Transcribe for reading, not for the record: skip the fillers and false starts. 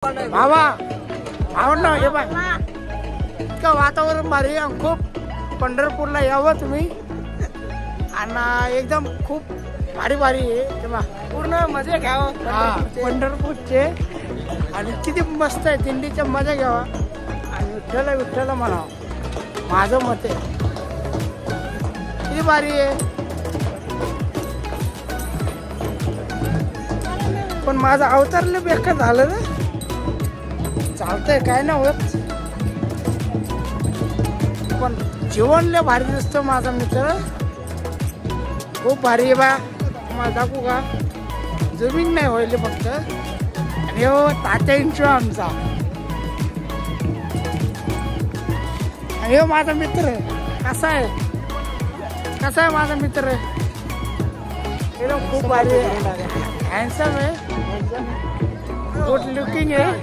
भावा आवडलं हे बाय इतकं वातावरण भारी आहे. खूप पंढरपूरला यावं तुम्ही आणि एकदम खूप भारी भारी आहे तेव्हा पूर्ण मजा घ्यावं. हा पंढरपूरचे आणि किती मस्त आहे दिंडीच्या मजा घ्यावा आणि विठ्ठल विठ्ठल म्हणावं माझं मत आहे. किती भारी आहे पण माझं अवतारले बेकार झालं ना. चालतंय काय ना होत पण जीवनले भारी दिसतो माझा मित्र. खूप भारी आहे बा. मला दाखवू का जमीन नाही व्हायले फक्त. आणि हो तात्या इंचू आमचा आणि हो माझा मित्र कसा आहे माझा मित्र. एकदम खूप भारी आहे. हँडसम आहे गुड लुकिंग आहे.